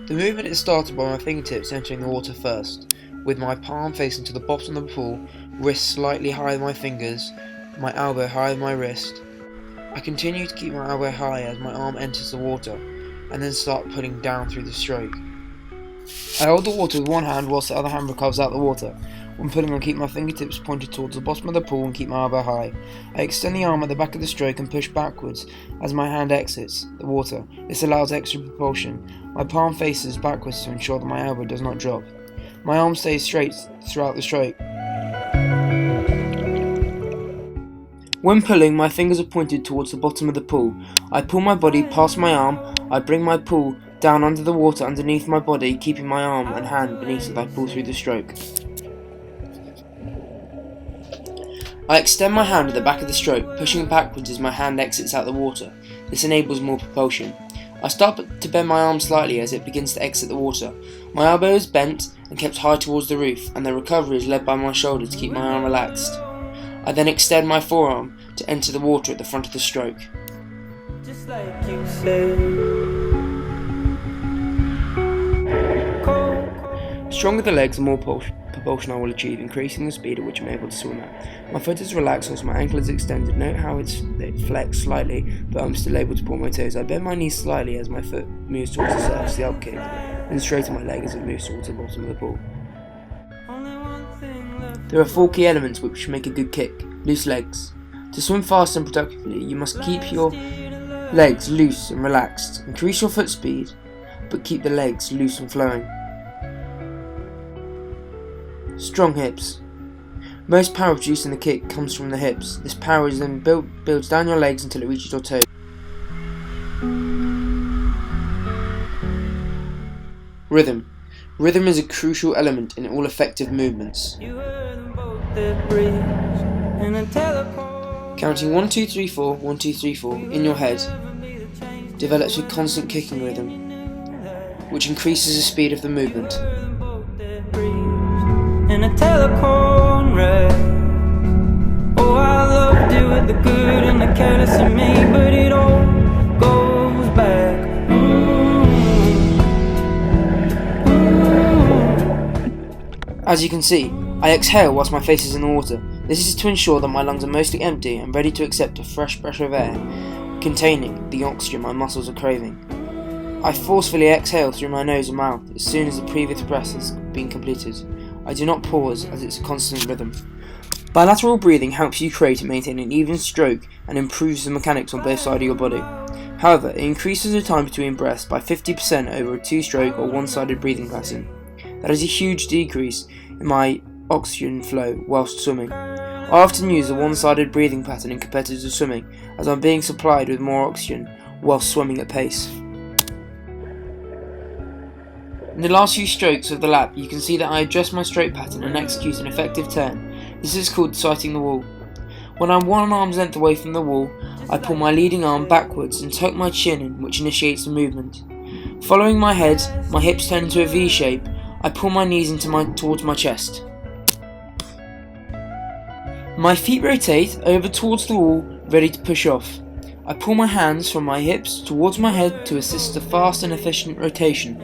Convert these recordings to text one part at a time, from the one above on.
The movement is started by my fingertips entering the water first, with my palm facing to the bottom of the pool, wrist slightly higher than my fingers, my elbow higher than my wrist. I continue to keep my elbow high as my arm enters the water, and then start pulling down through the stroke. I hold the water with one hand whilst the other hand recovers out the water. When pulling, I keep my fingertips pointed towards the bottom of the pool and keep my elbow high. I extend the arm at the back of the stroke and push backwards as my hand exits the water. This allows extra propulsion. My palm faces backwards to ensure that my elbow does not drop. My arm stays straight throughout the stroke. When pulling, my fingers are pointed towards the bottom of the pool. I pull my body past my arm. I bring my pull down under the water underneath my body, keeping my arm and hand beneath as I pull through the stroke. I extend my hand at the back of the stroke, pushing backwards as my hand exits out the water. This enables more propulsion. I start to bend my arm slightly as it begins to exit the water. My elbow is bent and kept high towards the roof, and the recovery is led by my shoulder to keep my arm relaxed. I then extend my forearm to enter the water at the front of the stroke. Just like you said. The stronger the legs, the more propulsion I will achieve, increasing the speed at which I'm able to swim at. My foot is relaxed whilst my ankle is extended. Note how it flexed slightly, but I'm still able to point my toes. I bend my knees slightly as my foot moves towards the surface, the up kick, and straighten my leg as it moves towards the bottom of the pool. There are 4 key elements which make a good kick. Loose legs. To swim fast and productively, you must keep your legs loose and relaxed. Increase your foot speed, but keep the legs loose and flowing. Strong hips. Most power produced in the kick comes from the hips. This power is then builds down your legs until it reaches your toes. Rhythm. Rhythm is a crucial element in all effective movements. Counting 1, 2, 3, 4, 1, 2, 3, 4 in your head develops a constant kicking rhythm, which increases the speed of the movement. In a telephone wreck. Oh, I loved you with the good and the careless in me, but it all goes back. As you can see, I exhale whilst my face is in the water. This is to ensure that my lungs are mostly empty and ready to accept a fresh pressure of air, containing the oxygen my muscles are craving. I forcefully exhale through my nose and mouth as soon as the previous breath has been completed. I do not pause as it's a constant rhythm. Bilateral breathing helps you create and maintain an even stroke and improves the mechanics on both sides of your body. However, it increases the time between breaths by 50% over a 2-stroke or one-sided breathing pattern. That is a huge decrease in my oxygen flow whilst swimming. I often use a one-sided breathing pattern in competitive swimming as I'm being supplied with more oxygen whilst swimming at pace. In the last few strokes of the lap, you can see that I adjust my stroke pattern and execute an effective turn. This is called sighting the wall. When I'm 1 arm's length away from the wall, I pull my leading arm backwards and tuck my chin in, which initiates the movement. Following my head, my hips turn into a V shape. I pull my knees towards my chest. My feet rotate over towards the wall, ready to push off. I pull my hands from my hips towards my head to assist a fast and efficient rotation.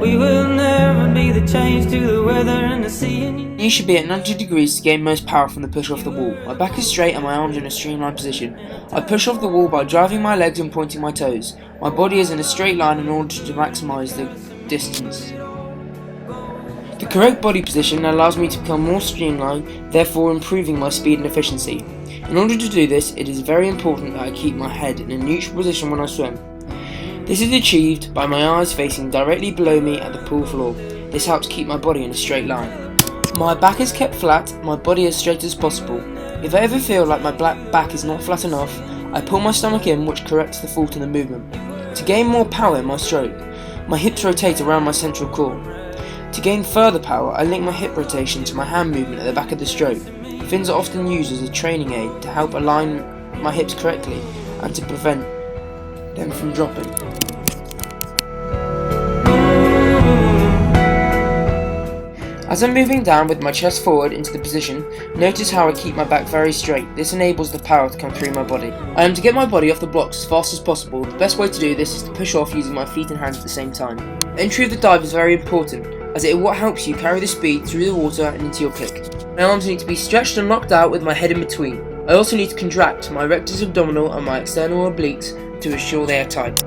We will never be the change to the weather and the sea. You should be at 90 degrees to gain most power from the push off the wall. My back is straight and my arms in a streamlined position. I push off the wall by driving my legs and pointing my toes. My body is in a straight line in order to maximise the distance. The correct body position allows me to become more streamlined, therefore improving my speed and efficiency. In order to do this, it is very important that I keep my head in a neutral position when I swim. This is achieved by my eyes facing directly below me at the pool floor. This helps keep my body in a straight line. My back is kept flat, my body as straight as possible. If I ever feel like my back is not flat enough, I pull my stomach in, which corrects the fault in the movement. To gain more power in my stroke, my hips rotate around my central core. To gain further power, I link my hip rotation to my hand movement at the back of the stroke. Fins are often used as a training aid to help align my hips correctly and to prevent them from dropping. As I'm moving down with my chest forward into the position, notice how I keep my back very straight. This enables the power to come through my body. I am to get my body off the blocks as fast as possible. The best way to do this is to push off using my feet and hands at the same time. Entry of the dive is very important, as it is what helps you carry the speed through the water and into your kick. My arms need to be stretched and locked out with my head in between. I also need to contract my rectus abdominal and my external obliques to ensure they are tight.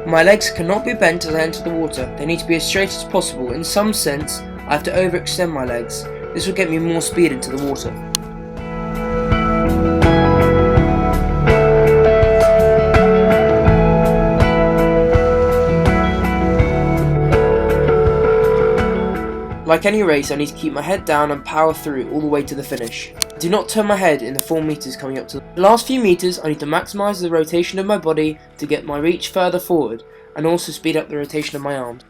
My legs cannot be bent as I enter the water. They need to be as straight as possible. In some sense, I have to overextend my legs. This will get me more speed into the water. Like any race, I need to keep my head down and power through all the way to the finish. Do not turn my head in the 4 meters coming up to the last few meters. I need to maximize the rotation of my body to get my reach further forward and also speed up the rotation of my arms.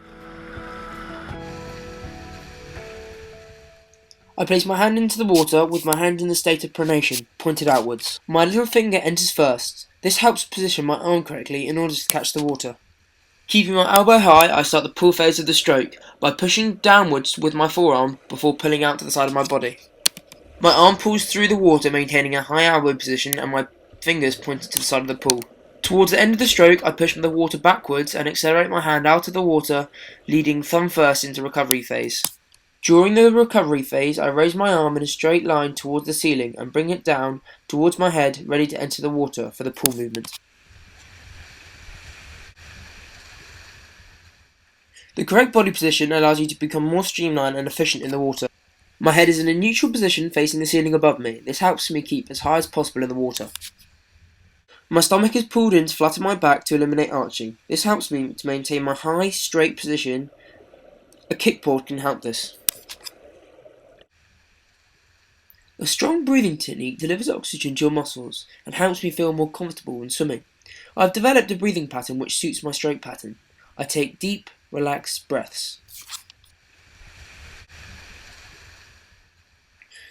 I place my hand into the water with my hand in the state of pronation, pointed outwards. My little finger enters first. This helps position my arm correctly in order to catch the water. Keeping my elbow high, I start the pull phase of the stroke by pushing downwards with my forearm before pulling out to the side of my body. My arm pulls through the water, maintaining a high elbow position, and my fingers pointed to the side of the pool. Towards the end of the stroke, I push the water backwards and accelerate my hand out of the water, leading thumb first into recovery phase. During the recovery phase, I raise my arm in a straight line towards the ceiling and bring it down towards my head, ready to enter the water for the pull movement. The correct body position allows you to become more streamlined and efficient in the water. My head is in a neutral position facing the ceiling above me. This helps me keep as high as possible in the water. My stomach is pulled in to flatten my back to eliminate arching. This helps me to maintain my high, straight position. A kickboard can help this. A strong breathing technique delivers oxygen to your muscles and helps me feel more comfortable when swimming. I have developed a breathing pattern which suits my stroke pattern. I take deep, relaxed breaths.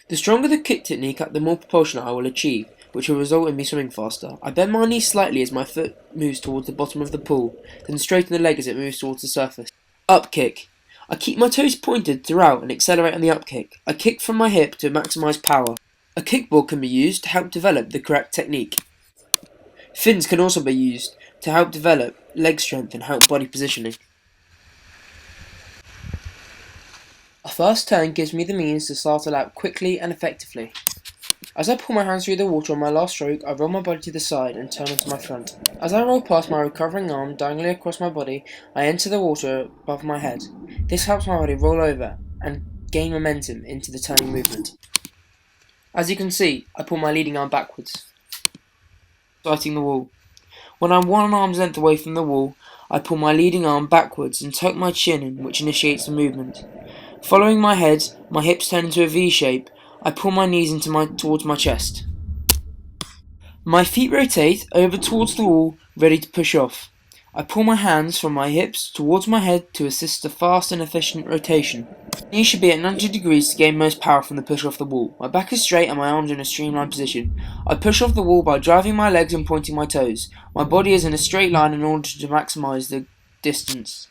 The stronger the kick technique, the more propulsion I will achieve, which will result in me swimming faster. I bend my knees slightly as my foot moves towards the bottom of the pool, then straighten the leg as it moves towards the surface. Up kick. I keep my toes pointed throughout and accelerate on the up kick. I kick from my hip to maximize power. A kickboard can be used to help develop the correct technique. Fins can also be used to help develop leg strength and help body positioning. A fast turn gives me the means to start a lap quickly and effectively. As I pull my hands through the water on my last stroke, I roll my body to the side and turn onto my front. As I roll past my recovering arm diagonally across my body, I enter the water above my head. This helps my body roll over and gain momentum into the turning movement. As you can see, I pull my leading arm backwards, sighting the wall. When I'm 1 arm's length away from the wall, I pull my leading arm backwards and tuck my chin in, which initiates the movement. Following my head, my hips turn into a V shape. I pull my knees towards my chest. My feet rotate over towards the wall, ready to push off. I pull my hands from my hips towards my head to assist a fast and efficient rotation. Knees should be at 90 degrees to gain most power from the push off the wall. My back is straight and my arms are in a streamlined position. I push off the wall by driving my legs and pointing my toes. My body is in a straight line in order to maximize the distance.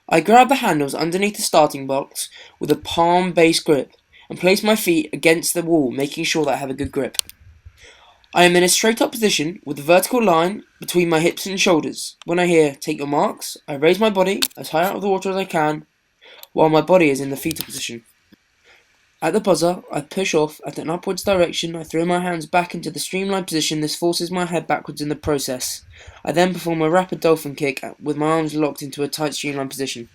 I grab the handles underneath the starting box with a palm base grip and place my feet against the wall, making sure that I have a good grip. I am in a straight up position with a vertical line between my hips and shoulders. When I hear "take your marks," I raise my body as high out of the water as I can while my body is in the fetal position. At the buzzer, I push off at an upwards direction. I throw my hands back into the streamlined position. This forces my head backwards in the process. I then perform a rapid dolphin kick with my arms locked into a tight streamlined position.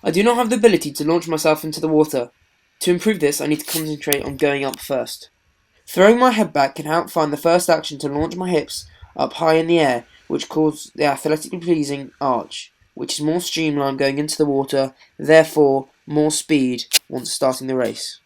I do not have the ability to launch myself into the water. To improve this, I need to concentrate on going up first. Throwing my head back can help find the first action to launch my hips up high in the air, which causes the athletically pleasing arch, which is more streamlined going into the water, therefore more speed once starting the race.